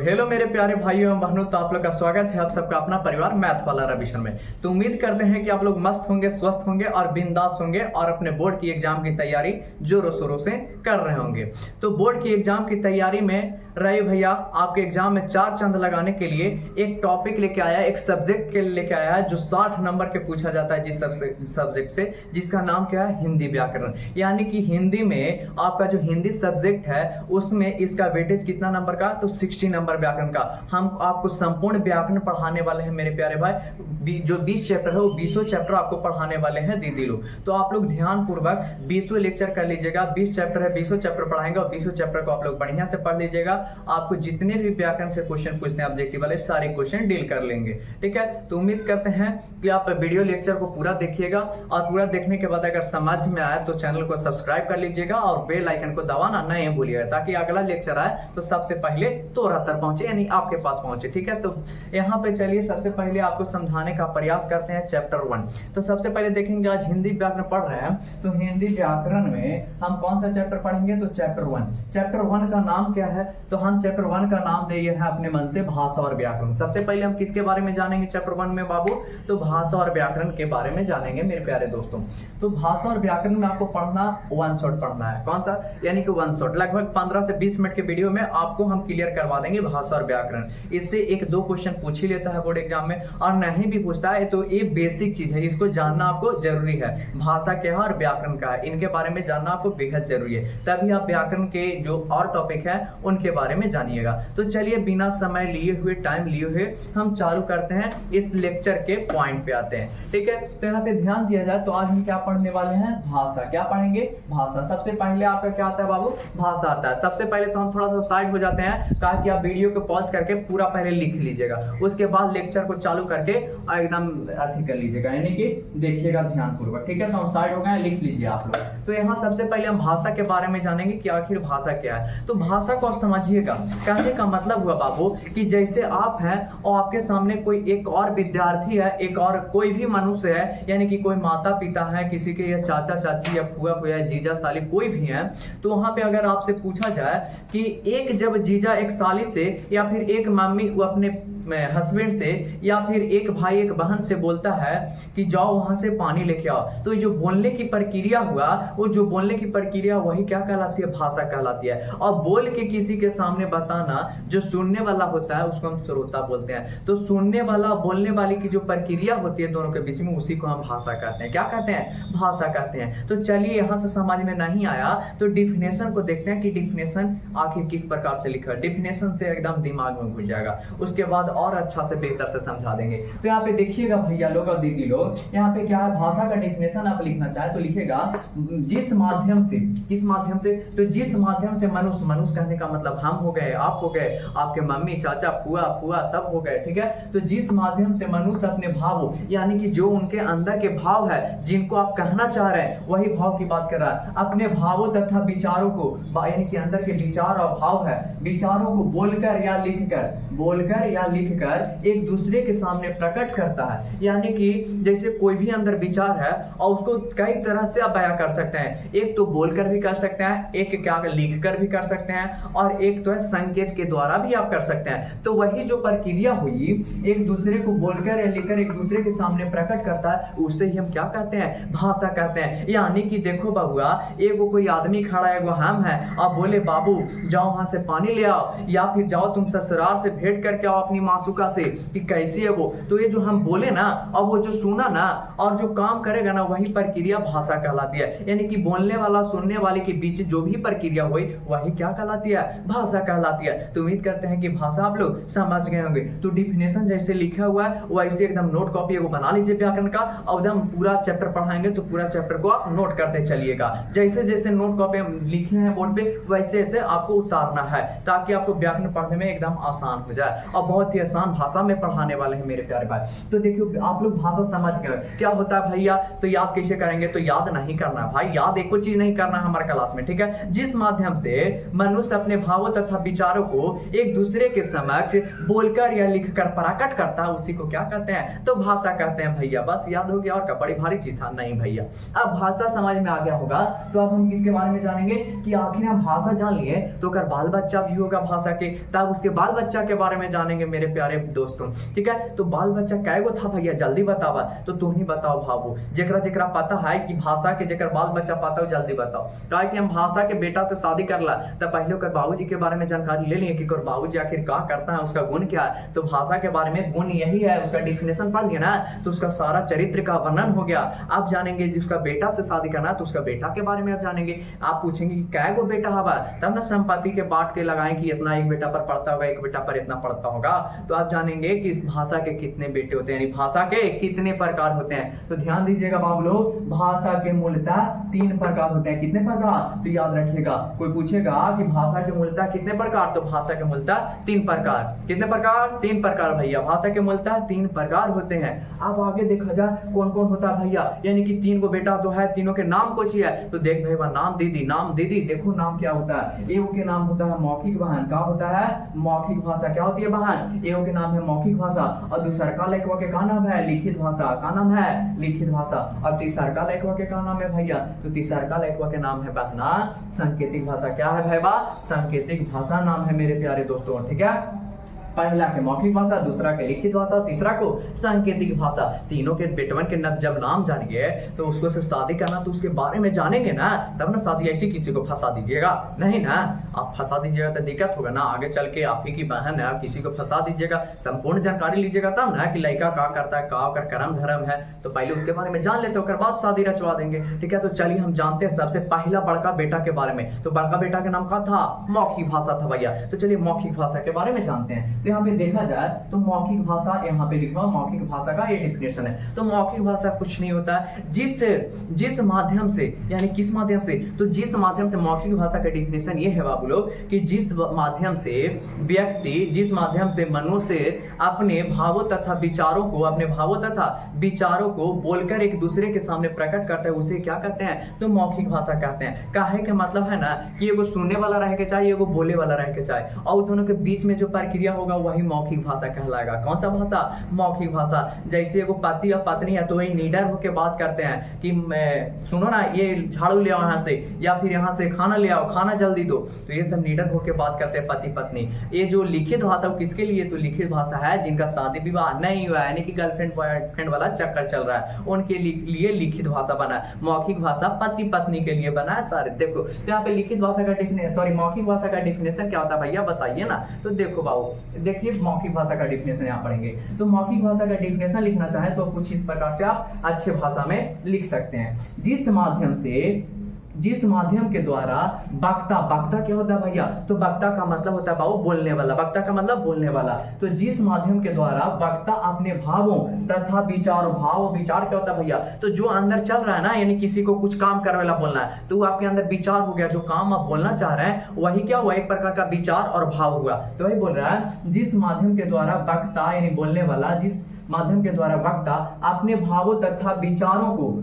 Hello मेरे प्यारे भाइयों एवं बहनों, तो आप लोग का स्वागत है आप सबका अपना परिवार मैथ वाला रविशन में। तो उम्मीद करते हैं कि आप लोग मस्त होंगे, स्वस्थ होंगे और बिंदास होंगे और अपने बोर्ड की एग्जाम की तैयारी जोरों शोरों से कर रहे होंगे। तो बोर्ड की एग्जाम की तैयारी में रवि भैया आपके एग्जाम में चार चांद लगाने के लिए एक टॉपिक लेके आया, एक सब्जेक्ट के लेके आया है जो 60 नंबर के पूछा जाता है जिस सब्जेक्ट से, जिसका नाम क्या है, हिंदी व्याकरण। यानी कि हिंदी में आपका जो हिंदी सब्जेक्ट है उसमें इसका वेटेज कितना नंबर का, तो 60 नंबर व्याकरण का। हम आपको संपूर्ण व्याकरण पढ़ाने वाले हैं मेरे प्यारे भाई। जो 20 चैप्टर है वो 20 चैप्टर आपको पढ़ाने वाले हैं दीदी लोग। तो आप लोग ध्यान पूर्वक 20 लेक्चर कर लीजिएगा। 20 चैप्टर है, 20 चैप्टर पढ़ाएंगे और 20 चैप्टर को आप लोग बढ़िया से पढ़ लीजिएगा। आपको जितने भी व्याकरण से क्वेश्चन पूछते हैं ऑब्जेक्टिव वाले, सारे क्वेश्चन डील कर लेंगे। ठीक है, तो उम्मीद करते हैं कि आप वीडियो लेक्चर को पूरा देखिएगा और पूरा देखने के बाद अगर समझ में आए तो चैनल को सब्सक्राइब कर लीजिएगा और बेल आइकन को दबाना नहीं भूलिएगा, ताकि अगला लेक्चर आए तो सबसे पहले तोरा तक पहुंचे, यानी आपके पास पहुंचे। ठीक है, तो यहाँ पे चलिए सबसे पहले आपको समझाने का प्रयास करते हैं चैप्टर 1। तो सबसे पहले देखेंगे, आज हिंदी व्याकरण पढ़ रहे हैं तो हिंदी व्याकरण में हम कौन सा चैप्टर पढ़ेंगे, तो चैप्टर 1। चैप्टर 1 का नाम क्या है, तो हम चैप्टर 1 का नाम दिए हैं अपने मन से भाषा और व्याकरण। सबसे पहले हम किसके बारे में जानेंगे चैप्टर 1 में बाबू, तो भाषा और व्याकरण के बारे में जानेंगे मेरे प्यारे दोस्तों। तो भाषा और व्याकरण में आपको पढ़ना वन शॉट पढ़ना है। कौन सा, यानी कि वन शॉट, लगभग 15 से 20 मिनट के वीडियो में आपको हम क्लियर करवा देंगे भाषा और व्याकरण। इससे 1-2 क्वेश्चन पूछ ही लेता है बोर्ड एग्जाम में, और नहीं भी पूछता है तो ये बेसिक चीज है, इसको जानना आपको जरूरी है। भाषा क्या है और व्याकरण क्या है, इनके बारे में जानना आपको बेहद जरूरी है, तभी आप व्याकरण के जो और टॉपिक है उनके बारे में जानिएगा। तो चलिए बिना समय लिए हुए, टाइम लिए हुए हम चालू करते हैं, इस लेक्चर के पॉइंट पे आते हैं। ठीक है, तो यहाँ पे ध्यान दिया जाए तो आज हम क्या पढ़ने वाले हैं, भाषा। क्या पढ़ेंगे, भाषा। सबसे पहले आपका क्या आता है बाबू, भाषा आता है। सबसे पहले तो हम थोड़ा सा साइड हो जाते हैं ताकि आप वीडियो को पॉज करके पूरा पहले लिख लीजिएगा, उसके बाद लेक्चर को चालू करके एकदम अथी कर लीजिएगा, यानी कि देखिएगा ध्यान पूर्वक। ठीक है, तो हम साइड हो गए, लिख लीजिए आप लोग। तो यहाँ सबसे पहले हम भाषा के बारे में जानेंगे कि आखिर भाषा क्या है। तो भाषा को आप समझिएगा, कहने का मतलब हुआ बाबू कि जैसे आप हैं और आपके सामने कोई एक और विद्यार्थी है, एक और कोई भी मनुष्य है, यानी कि कोई माता पिता है किसी के, या चाचा चाची या फुआ फुआ जीजा साली कोई भी है, तो वहां पे अगर आपसे पूछा जाए कि एक जब जीजा एक साली से, या फिर एक मम्मी वो अपने हस्बैंड से, या फिर एक भाई एक बहन से बोलता है कि जाओ वहां से पानी लेके आओ, तो जो बोलने की प्रक्रिया हुआ, वो जो बोलने की प्रक्रिया वही क्या कहलाती है, भाषा कहलाती है। और बोल के किसी के सामने बताना, जो सुनने वाला होता है उसको हम श्रोता बोलते हैं। तो सुनने वाला बोलने वाली की जो प्रक्रिया होती है दोनों के बीच में, उसी को हम भाषा कहते हैं। क्या कहते हैं, भाषा कहते हैं। तो चलिए यहाँ से समझ में नहीं आया तो डिफिनेशन को देखते हैं कि डिफिनेशन आखिर किस प्रकार से लिखा है। डिफिनेशन से एकदम दिमाग में घुस जाएगा, उसके बाद और अच्छा से बेहतर से समझा देंगे। तो यहाँ पे देखिएगा भैया लोग और दीदी लोग, यहाँ पे क्या है, भाषा का डिफिनेशन आप लिखना चाहे तो लिखेगा जिस माध्यम से, किस माध्यम से, तो जिस माध्यम से मनुष्य, मनुष्य कहने का मतलब हम हो गए, आप हो गए, आपके मम्मी चाचा फुआ फुआ सब हो गए। ठीक है, तो जिस माध्यम से मनुष्य अपने भाव, यानी कि जो उनके अंदर के भाव है जिनको आप कहना चाह रहे हैं वही भाव की बात कर रहा है, अपने भावों तथा विचारों को, यानी कि अंदर के विचार और भाव है, विचारों को बोलकर या लिखकर, बोलकर या लिखकर एक दूसरे के सामने प्रकट करता है। यानी कि जैसे कोई भी अंदर विचार है और उसको कई तरह से आप बयां कर सकते हैं, एक तो बोलकर भी कर सकते हैं, एक क्या लिखकर भी कर सकते हैं, और एक तो है संकेत के द्वारा भी आप कर सकते हैं। तो वही जो प्रक्रिया हुई, एक दूसरे को बोलकर या लिखकर एक दूसरे के सामने प्रकट करता है, उसे ही हम क्या कहते हैं, भाषा कहते हैं। यानी कि देखो बाबुआ, एगो कोई आदमी खड़ा है, एगो हम है, और बोले बाबू जाओ वहां से पानी ले आओ, या फिर जाओ तुम ससुराल से भेंट करके आओ अपनी मासूका से कि कैसी है वो, तो ये जो हम बोले ना और वो जो सुना ना और जो काम करेगा ना, वही प्रक्रिया भाषा कहलाती है। यानी कि बोलने वाला सुनने वाले के बीच जो भी प्रक्रिया हुई वही क्या कहलाती है, भाषा कहलाती है। तो उम्मीद करते हैं कि भाषा आप लोग समझ गए होंगे। तो डिफिनेशन जैसे लिखा हुआ है वैसे एकदम नोट कॉपी एगो बना लीजिए व्याकरण का, और एकदम पूरा चैप्टर पढ़ाएंगे तो पूरा चैप्टर को आप नोट करते चलिएगा। जैसे जैसे नोट कॉपी लिखे हैं बोर्ड पे वैसे वैसे आपको उतारना है, ताकि आपको व्याकरण पढ़ने में एकदम आसान हो जाए और बहुत ही आसान भाषा में पढ़ाने वाले हैं मेरे प्यारे भाई। तो देखिए आप लोग भाषा समझ गए क्या होता है भैया। तो याद कैसे करेंगे, तो याद नहीं करना भाई, याद एको चीज नहीं करना हमारे क्लास में, ठीक है। जिस माध्यम से मनुष्य अपने भावों तथा विचारों को एक दूसरे के समक्ष बोलकर या लिखकर प्रकट करता है, उसी को क्या कहते हैं, तो भाषा कहते हैं भैया। बस याद हो गया, और क्या बड़ी भारी चीज था नहीं भैया। अब भाषा समझ में आ गया होगा, तो अब हम किसके बारे में जानेंगे कि आखिर हम भाषा जान लिए तो अगर बाल बच्चा भी होगा भाषा के, तब उसके बाल बच्चा के बारे में जानेंगे मेरे प्यारे दोस्तों, ठीक है। तो बाल बच्चा कैगो था भैया, जल्दी बतावा, तो तुम ही बताओ भावो, जेकरा जेकरा पता है कि भाषा के जेकर बाल बच्चा पता हो जल्दी बताओ। कहा कि हम भाषा के बेटा से शादी करला, तब पहले ओकर बाबूजी के बारे में जानकारी ले लिए कि ओकर बाबूजी आखिर क्या करता है, उसका गुण क्या है। तो भाषा के बारे में गुण यही है, उसका डिफिनेशन पढ़ लिया ना, तो उसका सारा चरित्र का वर्णन हो गया। आप जानेंगे जिसका बेटा से शादी करना है तो उसका बेटा के बारे में आप जानेंगे। आप पूछेंगे कि क्या गो बेटा हवा, तब ना संपत्ति के बांट के लगाएं कि इतना एक बेटा पर पड़ता होगा, एक बेटा पर इतना पड़ता होगा। तो आप जानेंगे कि इस भाषा के कितने बेटे होते हैं, यानी भाषा के कितने प्रकार होते हैं। तो ध्यान दीजिएगा बाबू लोग, भाषा के मूलतः 3 प्रकार होते हैं। कितने प्रकार, तो याद रखिएगा। कोई पूछेगा कि भाषा के मूलतः कितने प्रकार, तो भाषा के मूलतः 3 प्रकार। कितने प्रकार, 3 प्रकार भैया, भाषा के मूलतः 3 प्रकार होते हैं। अब आगे देखा जाए कौन कौन होता है भैया, यानी कि 3 को बेटा तो है, तीनों के नाम कुछ ही है। तो देख भैया नाम दीदी, नाम दीदी, देखो नाम क्या होता है। एगो के नाम होता है मौखिक वाहन, क्या होता है, मौखिक भाषा। क्या होती है वाहन, एगो के नाम है मौखिक भाषा, और दूसरा का लड़कवा के का नाम है लिखित भाषा, का नाम है लिखित भाषा। और तीसरा का लड़कवा के का नाम है भैया, तो तीसरा का लड़कवा के नाम है बहना सांकेतिक भाषा। क्या है भैया, सांकेतिक भाषा नाम है मेरे प्यारे दोस्तों, ठीक है। पहला के मौखिक भाषा, दूसरा के लिखित भाषा, तीसरा को सांकेतिक भाषा। तीनों के बेटवन के जब नाम जानिए तो उसको से शादी करना तो उसके बारे में जानेंगे ना, तब ना शादी ऐसी किसी को फंसा दीजिएगा नहीं ना। आप फंसा दीजिएगा तो दिक्कत होगा ना, आगे चल के आप ही की बहन है, आप किसी को फंसा दीजिएगा, संपूर्ण जानकारी लीजिएगा तब ना कि लड़का क्या करता है, का कर्म धर्म है, तो पहले उसके बारे में जान लेते हो, बाद शादी रचवा देंगे, ठीक है। तो चलिए हम जानते हैं सबसे पहला बड़का बेटा के बारे में। तो बड़का बेटा के नाम क्या था, मौखिक भाषा था भैया। तो चलिए मौखिक भाषा के बारे में जानते हैं। तो यहाँ पे देखा जाए तो मौखिक भाषा, यहाँ पे लिखा हुआ मौखिक भाषा का ये डिफिनेशन है। तो मौखिक भाषा कुछ नहीं होता है, जिस माध्यम से, यानी किस माध्यम से, तो जिस माध्यम से, मौखिक भाषा का डिफिनेशन ये है बाबू लोग कि जिस माध्यम से व्यक्ति, जिस माध्यम से मनुष्य अपने भावों तथा विचारों को बोलकर एक दूसरे के सामने प्रकट करता है, उसे क्या कहते हैं, तो मौखिक भाषा कहते हैं। काहे के मतलब है ना कि एगो सुनने वाला रह के चाहिए, एगो बोले वाला रह के चाहिए, और दोनों के बीच में जो प्रक्रिया होगा वही मौखिक भाषा कहलाएगा। कौन सा भाषा, मौखिक भाषा। जैसे एगो पति और पत्नी है तो वही निडर होकर बात करते हैं कि सुनो ना ये झाड़ू ले आओ यहाँ से, या फिर यहाँ से खाना ले आओ, खाना जल्दी दो, तो ये सब निडर होकर बात करते हैं पति पत्नी। ये जो लिखित भाषा किसके लिए, तो लिखित भाषा है जिनका शादी विवाह नहीं हुआ है, यानी कि गर्लफ्रेंड बॉयफ्रेंड वाला चक्कर चल रहा है, उनके लिए लिखित भाषा बना है। मौखिक भाषा पति पत्नी के लिए बना है सारे। देखो तो यहाँ पे लिखित भाषा का मौखिक भाषा का डिफिनेशन क्या होता है भैया, बताइए ना। तो देखो बाबू, देखिए मौखिक भाषा का डिफिनेशन यहाँ पढ़ेंगे। तो मौखिक भाषा का डिफिनेशन लिखना चाहे तो कुछ इस प्रकार से आप अच्छे भाषा में लिख सकते हैं। जिस माध्यम के द्वारा वक्ता क्या होता है भैया, तो वक्ता का मतलब होता है बाबू बोलने वाला, वक्ता का मतलब बोलने वाला। तो जिस माध्यम के द्वारा वक्ता अपने भावों तथा विचार क्या होता है भैया, तो जो अंदर चल रहा है ना, यानी किसी को कुछ काम करने वाला बोलना है, तो वो आपके अंदर विचार हो गया, जो काम आप बोलना चाह रहे हैं वही क्या हुआ, एक प्रकार का विचार और भाव हुआ। तो वही बोल रहा है, जिस माध्यम के द्वारा वक्ता यानी बोलने वाला, जिस माध्यम के द्वारा वक्ता अपने भावों तथा विचारों को,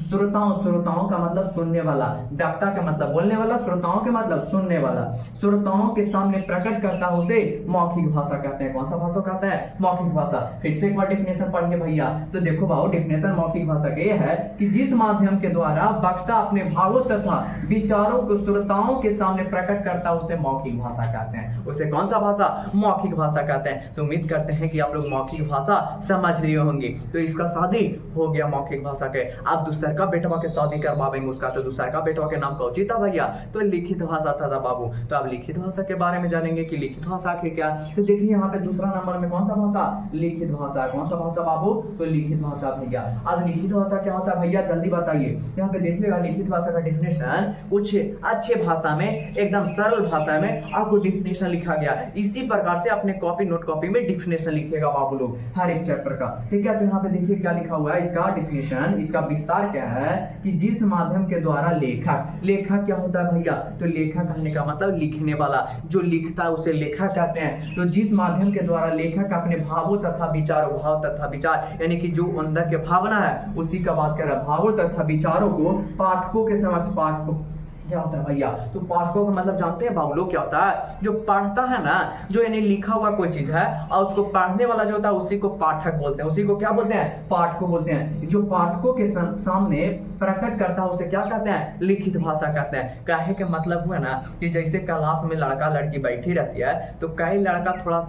श्रोताओं का मतलब सुनने वाला, वक्ता का मतलब बोलने वाला, श्रोताओं के मतलब सुनने वाला, श्रोताओं के सामने प्रकट करता है, उसे मौखिक भाषा कहते हैं। कौन सा भाषा कहते हैं, मौखिक भाषा। फिर से एक बार डिफिनेशन पढ़िए भैया। तो देखो भाव डिफिनेशन मौखिक भाषा का ये है कि जिस माध्यम के द्वारा वक्ता अपने भावों तथा विचारों को श्रोताओं के सामने प्रकट करता है, उसे मौखिक भाषा कहते हैं। उसे कौन सा भाषा, मौखिक भाषा कहते हैं। तो उम्मीद करते हैं कि आप लोग मौखिक भाषा समझ लिए होंगे। तो इसका शादी हो गया मौखिक भाषा के। आप दूसरा का बेटवा के शादी करवाएंगे उसका, तो दूसरा का बेटवा के नाम कौची था भैया, तो लिखित भाषा था बाबू। तो आप लिखित भाषा के बारे में जानेंगे कि लिखित भाषा आखिर क्या। तो देखिए यहाँ पे दूसरा नंबर में कौन सा भाषा, लिखित भाषा। कौन सा भाषा बाबू, तो लिखित भाषा भैया। अब लिखित भाषा क्या होता है भैया, जल्दी बताइए। यहाँ पे देखिएगा लिखित भाषा का डिफिनेशन कुछ अच्छे भाषा में, एकदम सरल भाषा में आपको डिफिनेशन लिखा गया। इसी प्रकार से अपने कॉपी नोट कॉपी में डिफिनेशन लिखेगा बाबू लोग हर एक चैप्टर का, ठीक है। तो यहाँ पे देखिए क्या लिखा हुआ है, इसका डिफिनेशन, इसका विस्तार प्रकार क्या है कि जिस माध्यम के द्वारा लेखक, लेखक क्या होता है भैया, तो लेखक कहने का मतलब लिखने वाला, जो लिखता है उसे लेखक कहते हैं। तो जिस माध्यम के द्वारा लेखक अपने भावों तथा विचारों, भाव तथा विचार यानी कि जो अंदर के भावना है उसी का बात कर रहा है, भावों तथा विचारों को पाठकों के समक्ष, पाठकों क्या होता है भैया, तो पाठकों का मतलब जानते हैं बाबू लोग क्या होता है, जो पढ़ता है ना, जो यानी लिखा हुआ कोई चीज है और उसको पढ़ने वाला जो होता है उसी को पाठक बोलते हैं, उसी को क्या बोलते हैं, पाठकों बोलते हैं। जो पाठकों के सामने प्रकट करता है उसे क्या कहते हैं, लिखित भाषा कहते हैं। कहे के मतलब हुआ ना कि जैसे क्लास में लड़का लड़की बैठी रहती है तो कई लड़का थोड़ा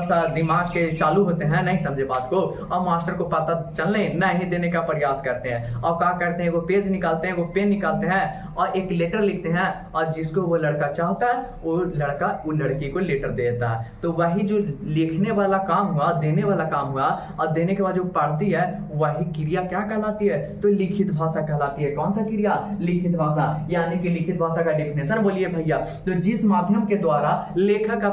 सा दिमाग के चालू होते हैं, नहीं समझे बात को, और मास्टर को पता चलने नहीं देने का प्रयास करते हैं, और क्या करते हैं, वो पेज निकालते हैं, वो पेन निकालते हैं और एक लेटर लिखते हैं, और जिसको वो लड़का चाहता है वो लड़का वो लड़की को लेटर दे देता है। तो वही जो लिखने वाला काम हुआ, देने वाला काम हुआ, और देने के बाद जो पढ़ती है वही क्रिया क्या कहलाती है, तो लिखित भाषा कहलाती है। कौन सा क्रिया, लिखित भाषा। यानी कि लिखित भाषा का डेफिनेशन बोलिए भैया, तो जिस माध्यम के द्वारा लेखक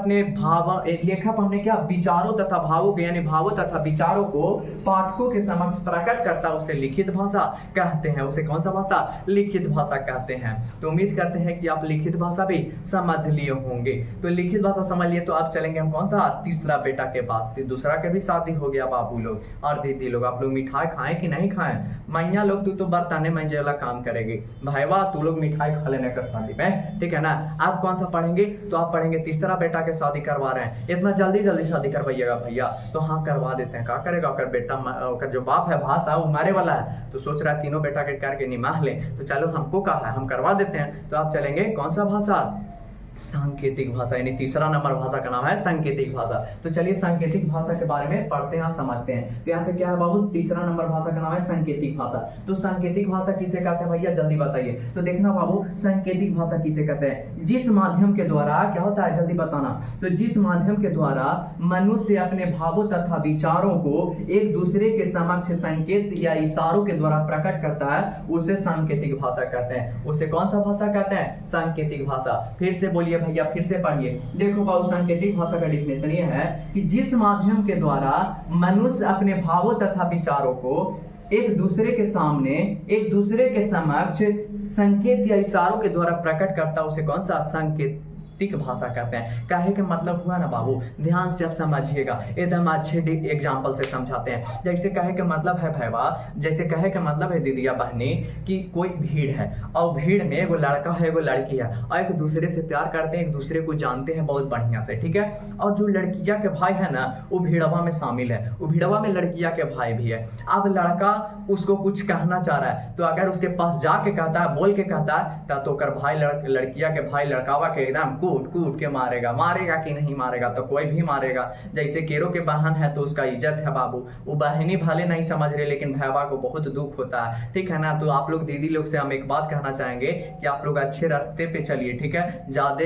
अपने क्या विचारों तथा भावों के, यानी भावों तथा विचारों को पाठकों के समक्ष प्रकट करता है उसे लिखित भाषा कहते हैं। उसे कौन सा भाषा, लिखित भाषा कहते हैं। तो उम्मीद करते हैं कि आप लिखित भाषा भी समझ लिए होंगे। तो लिखित भाषा समझ लिए तो आप चलेंगे हम कौन सा, तीसरा बेटा के पास। दूसरा के भी शादी हो गया बाबू लोग और दीदी लोग, आप लोग मिठाई खाएं कि नहीं खाएं, मैया लोग तू तो बर्तने मंजे वाला काम करेगी, भाईवा तू लोग मिठाई खा लेने का शादी में, ठीक है ना। आप कौन सा पढ़ेंगे, तो आप पढ़ेंगे तीसरा बेटा के शादी करवा रहे हैं, इतना जल्दी शादी करवाइएगा भैया, तो हाँ करवा देते हैं। क्या करेगा अगर बेटा का जो बाप है भाषा वो मारे वाला है, तो सोच रहा है तीनों बेटा के करके निमाह ले, तो चलो हमको कहा है हम करवा देते हैं। तो आप चलेंगे कौन सा भाषा, सांकेतिक भाषा, यानी तीसरा नंबर भाषा का नाम है सांकेतिक भाषा। तो चलिए सांकेतिक भाषा के बारे में पढ़ते हैं, समझते हैं। तो यहाँ पे क्या है बाबू, तीसरा नंबर भाषा का नाम है सांकेतिक भाषा। तो सांकेतिक भाषा किसे कहते हैं भैया, जल्दी बताइए। तो देखना बाबू, सांकेतिक भाषा किसे कहते हैं, जिस माध्यम के द्वारा क्या होता है, जल्दी बताना। तो जिस माध्यम के द्वारा मनुष्य अपने भावों तथा विचारों को एक दूसरे के समक्ष संकेत या इशारों के द्वारा प्रकट करता है उसे सांकेतिक भाषा कहते हैं। उसे कौन सा भाषा कहते हैं, सांकेतिक भाषा। फिर से बोलिए भैया, फिर से पढ़िए। देखो बाबू, सांकेतिक भाषा का डेफिनेशन ये है कि जिस माध्यम के द्वारा मनुष्य अपने भावों तथा विचारों को एक दूसरे के सामने, एक दूसरे के समक्ष संकेत या इशारों के द्वारा प्रकट करता उसे कौन सा, सांकेतिक भाषा कहते हैं। कहे के मतलब हुआ ना बाबू, ध्यान से आप समझिएगा, एकदम अच्छे एग्जांपल से समझाते हैं। जैसे कहे के मतलब है भैया, जैसे कहे के मतलब है दीदिया बहनी कि कोई भीड़ है और भीड़ में एगो लड़का है एगो लड़की है और एक दूसरे से प्यार करते हैं, एक दूसरे को जानते हैं बहुत बढ़िया से, ठीक है। और जो लड़किया के भाई है ना वो भीड़वा में शामिल है, वो भीड़वा में लड़किया के भाई भी है। अब लड़का उसको कुछ कहना चाह रहा है, तो अगर उसके पास जाके कहता है, बोल के कहता है, तब तो कर भाई लड़किया के भाई लड़कावा के एकदम कूट कूट के मारेगा कि नहीं मारेगा, तो कोई भी मारेगा। जैसे केरो के बहन है तो उसका इज्जत है बाबू, वो बहनी भले नहीं समझ रहे लेकिन भैया को बहुत दुख होता है, ठीक है ना। तो आप लोग दीदी लोग से हम एक बात कहना चाहेंगे कि आप लोग अच्छे रास्ते पे चलिए, ठीक है, ज्यादा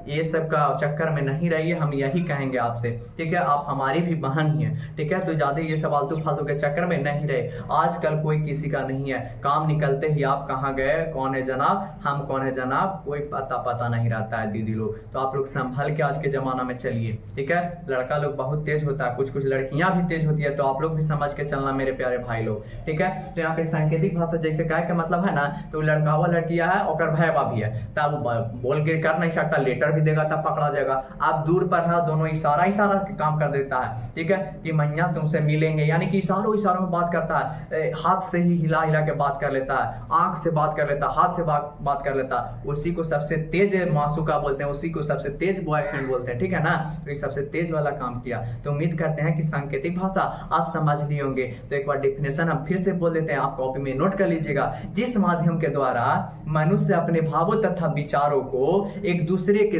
ये सब का चक्कर में नहीं रहिए, हम यही कहेंगे आपसे, ठीक है। आप हमारी भी बहन ही है, ठीक है, तो ज्यादा ये सब आलतू फालतू के चक्कर में नहीं रहे। आजकल कोई किसी का नहीं है, काम निकलते ही आप कहाँ गए, कौन है जनाब, हम कौन है जनाब, कोई पता नहीं रहता है दीदी लोग। तो आप लोग संभल के आज के जमाना में चलिए, ठीक है। लड़का लोग बहुत तेज होता है, कुछ लड़कियां भी तेज होती है, तो आप लोग भी समझ के चलना मेरे प्यारे भाई लोग, ठीक है। तो यहाँ पे सांकेतिक भाषा जैसे कहे का मतलब है ना, तो लड़कावा लड़किया है और भैया भी है, तब बोल के कर नहीं सकता, लेटर भी देगा तब पकड़ा जाएगा। आप दूर पर है, दोनों इशारा काम कर देता है, ठीक है, कि मैया तुमसे मिलेंगे, यानी कि इशारों में बात करता है, हाथ से ही हिला के बात कर लेता है, आंख से बात कर लेता है, हाथ से बात कर लेता है, उसी को सबसे तेज मासूका बोलते हैं, उसी को सबसे तेज बॉयफ्रेंड बोलते हैं, ठीक है ना। तो ये सबसे तेज वाला काम किया। तो उम्मीद करते हैं कि सांकेतिक भाषा आप समझ लिए होंगे। तो एक बार डेफिनेशन हम फिर से बोल देते हैं, आप कॉपी में नोट कर लीजिएगा। जिस माध्यम के द्वारा मनुष्य अपने भावों तथा विचारों को एक दूसरे के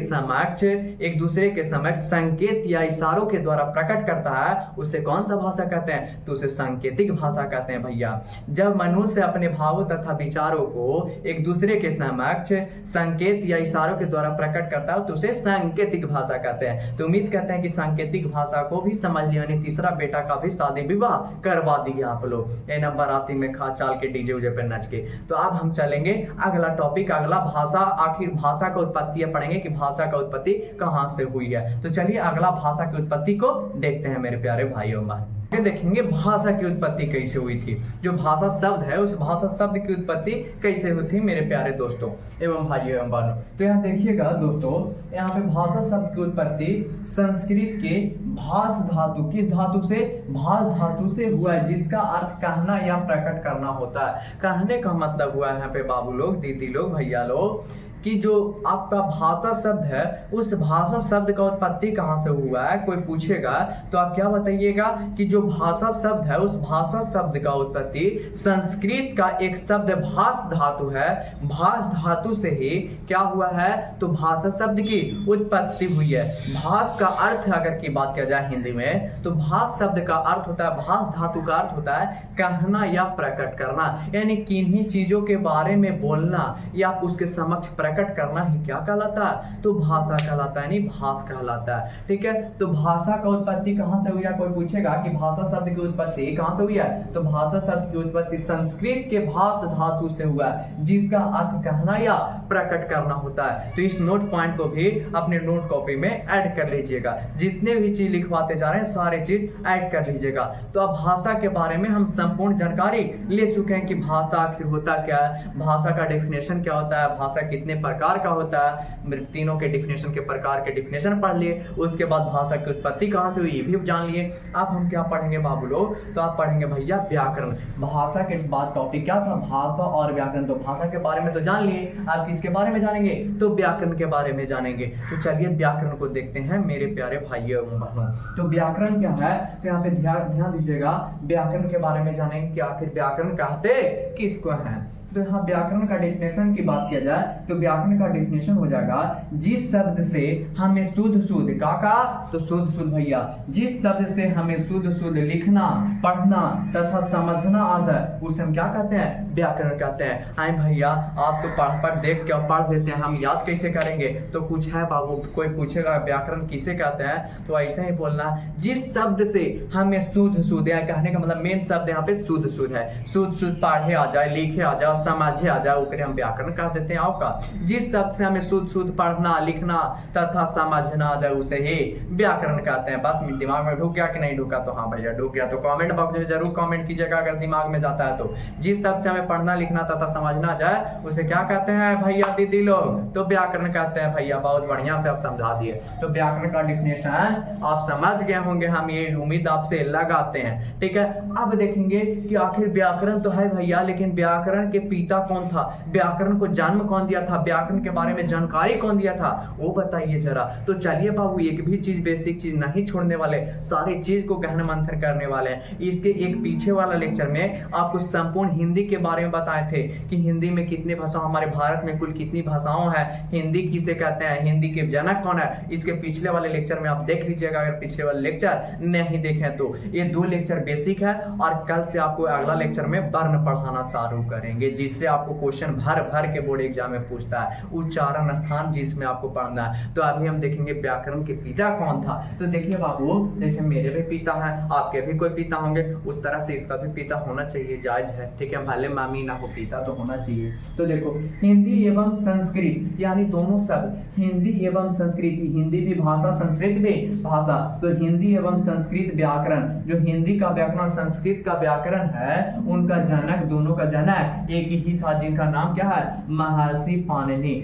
समक्ष संकेत या इशारों के द्वारा प्रकट करता है उसे कौन सा भाषा कहते हैं, तो उसे सांकेतिक भाषा कहते हैं भैया। जब मनुष्य अपने भावों तथा विचारों को एक दूसरे के समक्ष संकेत या इशारों के द्वारा प्रकट करता है तो उसे सांकेतिक भाषा कहते हैं। तो उम्मीद करते हैं कि सांकेतिक भाषा को भी समझ लिया, यानी तीसरा बेटा का भी शादी विवाह करवा दिया आप लोग, ये नंबर आती में खा चाल के डीजे उजे पे नच के। तो अब हम चलेंगे अगला टॉपिक, अगला भाषा, आखिर भाषा का उत्पत्ति पढ़ेंगे कि भाषा का उत्पत्ति कहाँ से हुई है। तो चलिए अगला भाषा की उत्पत्ति को देखते हैं मेरे प्यारे भाइयों बहन। ये देखेंगे भाषा की उत्पत्ति कैसे हुई थी, जो भाषा शब्द है उस भाषा शब्द की उत्पत्ति कैसे हुई थी मेरे प्यारे दोस्तों एवं भाइयों एवं बहनों। तो यहाँ देखिएगा दोस्तों, यहाँ पे भाषा शब्द की उत्पत्ति संस्कृत के भाष धातु, किस धातु से, भाष धातु से हुआ है, जिसका अर्थ कहना या प्रकट करना होता है। कहने का मतलब हुआ है यहाँ पे बाबू लोग, दीदी लोग, भैया लोग, कि जो आपका भाषा शब्द है उस भाषा शब्द का उत्पत्ति कहाँ से हुआ है, कोई पूछेगा तो आप क्या बताइएगा कि जो भाषा शब्द है उस भाषा शब्द का उत्पत्ति संस्कृत का एक शब्द भाष धातु है, भाष धातु से ही क्या हुआ है, तो भाषा शब्द की उत्पत्ति हुई है। भाष का अर्थ अगर की बात किया जाए हिंदी में, तो भाष शब्द का अर्थ होता है, भाष धातु का अर्थ होता है कहना या प्रकट करना, यानी किन्हीं चीजों के बारे में बोलना या उसके समक्ष प्रकट करना ही क्या कहलाता है, तो भाषा कहलाता है, यानी भाष कहलाता है। ठीक है, तो भाषा का उत्पत्ति कहां से हुई है, कोई पूछेगा कि भाषा शब्द की उत्पत्ति कहां से हुई है, तो भाषा शब्द की उत्पत्ति संस्कृत के भाष धातु से हुआ है, जिसका अर्थ कहना या प्रकट करना होता है। तो इस नोट पॉइंट को भी अपने नोट कॉपी में ऐड कर लीजिएगा, जितने भी चीज लिखवाते जा रहे हैं सारे चीज ऐड कर लीजिएगा। तो अब भाषा के बारे में हम संपूर्ण जानकारी ले चुके हैं कि भाषा आखिर होता क्या है, भाषा का डेफिनेशन क्या होता है, भाषा कितने प्रकार का होता है, तीनों के डेफिनेशन के प्रकार के डेफिनेशन पढ़ लिए, उसके बाद भाषा की उत्पत्ति कहां से हुई ये भी जान लिए। अब हम क्या पढ़ेंगे बाबू लोग, तो आप पढ़ेंगे भैया व्याकरण। भाषा के बाद टॉपिक क्या था, भाषा और व्याकरण। तो भाषा के बारे में तो जान लिए, आप किसके बारे में जानेंगे, तो व्याकरण के बारे में जानेंगे। तो चलिए व्याकरण को देखते हैं मेरे प्यारे भाइयों एवं बहनों। तो व्याकरण क्या है, तो यहाँ पे ध्यान दीजिएगा, व्याकरण के बारे में जानेंगे कि आखिर व्याकरण कहते किसको है। तो यहाँ व्याकरण का डेफिनेशन की बात किया जाए तो व्याकरण का डेफिनेशन हो जाएगा, जिस शब्द से हमें शुद्ध काका, तो शुद्ध भैया, जिस शब्द से हमें शुद्ध लिखना, पढ़ना तथा समझना आ जाए उसे हम क्या कहते हैं, व्याकरण कहते हैं। आए भैया आप तो पढ़ देख के पढ़ देते हैं, हम याद कैसे करेंगे, तो कुछ है बाबू, कोई पूछेगा व्याकरण किसे कहते हैं, तो ऐसे ही बोलना, जिस शब्द से हमें शुद्ध या कहने का मतलब मेन शब्द यहाँ पे शुद्ध है, शुद्ध पढ़े आ जाए, लिखे आ जाए, समझे आ जाए, ओकरे हम व्याकरण कह देते हैं। आपका जिस शब्द से हमें शुद्ध पढ़ना, लिखना तथा समझना आ जाए उसे ही व्याकरण कहते हैं। बस दिमाग में ढुक गया कि नहीं ढुका, तो हाँ भैया ढुक गया, तो कमेंट बॉक्स में जरूर कमेंट कीजिएगा अगर दिमाग में जाता है तो। जिस शब्द से हमें पढ़ना, लिखना तथा समझना आ जाए उसे क्या कहते हैं भैया दीदी लोग, तो व्याकरण कहते हैं। भैया बहुत बढ़िया से आप समझा दिए। तो व्याकरण का डिफिनेशन आप समझ गए होंगे, हम ये उम्मीद आपसे लगाते हैं। ठीक है, अब देखेंगे कि आखिर व्याकरण तो है भैया, लेकिन व्याकरण के पिता कौन था, व्याकरण को जन्म कौन दिया था, व्याकरण के बारे में जानकारी कौन दिया था, वो बताइए जरा। तो चलिए बाबू, एक भी चीज बेसिक चीज नहीं छोड़ने वाले, सारी चीज को गहन मंथन करने वाले हैं। इसके एक पीछे वाला लेक्चर में आपको संपूर्ण हिंदी के बारे में बताए थे कि हिंदी में कितने भाषा, हमारे भारत में कुल कितनी भाषाओं है, हिंदी किसे कहते हैं, हिंदी के जनक कौन है। इसके पिछले वाले लेक्चर में आप देख लीजिएगा, अगर पिछले वाले लेक्चर नहीं देखें तो। ये 2 लेक्चर बेसिक है और कल से आपको अगला लेक्चर में वर्ण पढ़ाना चालू करेंगे, जिससे आपको क्वेश्चन भर के बोर्ड एग्जाम में पूछता है, उच्चारण स्थान जिसमें आपको पढ़ना है। तो अभी हम देखेंगे व्याकरण के पिता कौन था। तो देखिए बाबू, जैसे मेरे भी पिता हैं, आपके भी कोई पिता होंगे, उस तरह से इसका भी पिता होना चाहिए, जायज है। ठीक है, भले मामी ना हो, पिता तो होना चाहिए। तो देखो, हिंदी एवं संस्कृत, यानी दोनों शब्द हिंदी एवं संस्कृत, हिंदी भी भाषा, संस्कृत भी भाषा। तो हिंदी एवं संस्कृत व्याकरण, जो हिंदी का व्याकरण संस्कृत का व्याकरण है, उनका जनक, दोनों का जनक एक ही था, जिनका नाम क्या है, महर्षि पाणिनि।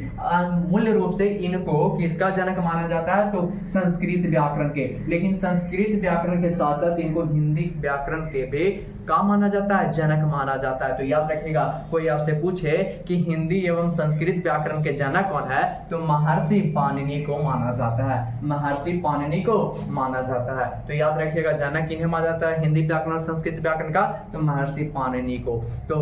मूल रूप से इनको किसका जनक माना जाता है, तो संस्कृत व्याकरण के, लेकिन संस्कृत व्याकरण के साथ साथ इनको हिंदी व्याकरण के भी क्या माना जाता है, जनक माना जाता है। तो याद रखिएगा, कोई आपसे पूछे कि हिंदी एवं संस्कृत व्याकरण के जनक कौन है, तो महर्षि पाणिनि को माना जाता है, महर्षि पाणिनि को माना जाता है। तो याद रखिएगा, जनक किन्हें माना जाता है, हिंदी व्याकरण संस्कृत व्याकरण का, तो महर्षि पाणिनि को। तो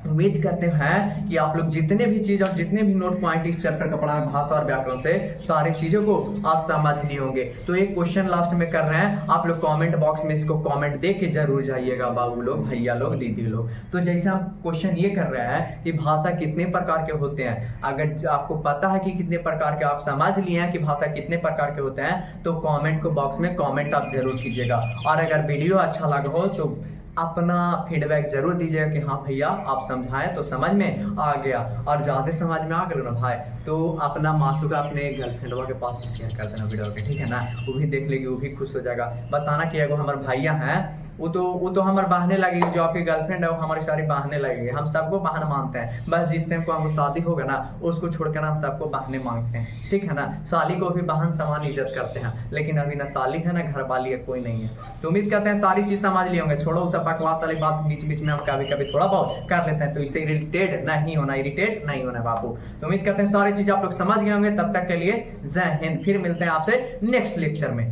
उम्मीद करते हैं कि आप लोग जितने भी चीज और जितने भी नोट पॉइंट इस चैप्टर का पढ़ा है भाषा और व्याकरण से, सारी चीजों को आप समझ लिए होंगे। तो एक क्वेश्चन लास्ट में कर रहे हैं, आप लोग कमेंट बॉक्स में इसको कमेंट दे के जरूर जाइएगा बाबू लोग, भैया लोग, दीदी लोग। तो जैसे हम क्वेश्चन ये कर रहे हैं कि भाषा कितने प्रकार के होते हैं, अगर आपको पता है कि कितने प्रकार के, आप समझ लिए हैं कि भाषा कितने प्रकार के होते हैं, तो कॉमेंट को बॉक्स में कॉमेंट आप जरूर कीजिएगा। और अगर वीडियो अच्छा लगा हो तो अपना फीडबैक जरूर दीजिएगा कि हाँ भैया आप समझाएं तो समझ में आ गया, और ज़्यादा समझ में आ गया ना भाई तो अपना मासूका अपने गर्लफ्रेंडवा के पास भी शेयर कर देना वीडियो के, ठीक है ना। वो भी देख लेगी, वो भी खुश हो जाएगा। बताना कि एगो हमारे भैया हैं वो तो हमारे बहाने लगेगी, जो आपकी गर्लफ्रेंड है वो हमारी सारी बहाने लगेगी। हम सबको बहाना मानते हैं, बस जिससे हमको शादी होगा ना उसको छोड़कर हम सबको बहाने मांगते हैं, ठीक है ना। साली को भी बहन समान इज्जत करते हैं, लेकिन अभी ना साली है ना घर वाली है, कोई नहीं है। तो उम्मीद करते हैं सारी चीज समझ लिए होंगे। छोड़ो सब बकवास वाली बात, बीच बीच में हम कभी कभी थोड़ा बहुत कर लेते हैं, तो इससे इरिटेट नहीं होना बापू। तो उम्मीद करते हैं सारी चीज आप लोग समझ गए होंगे। तब तक के लिए जय हिंद, फिर मिलते हैं आपसे नेक्स्ट लेक्चर में।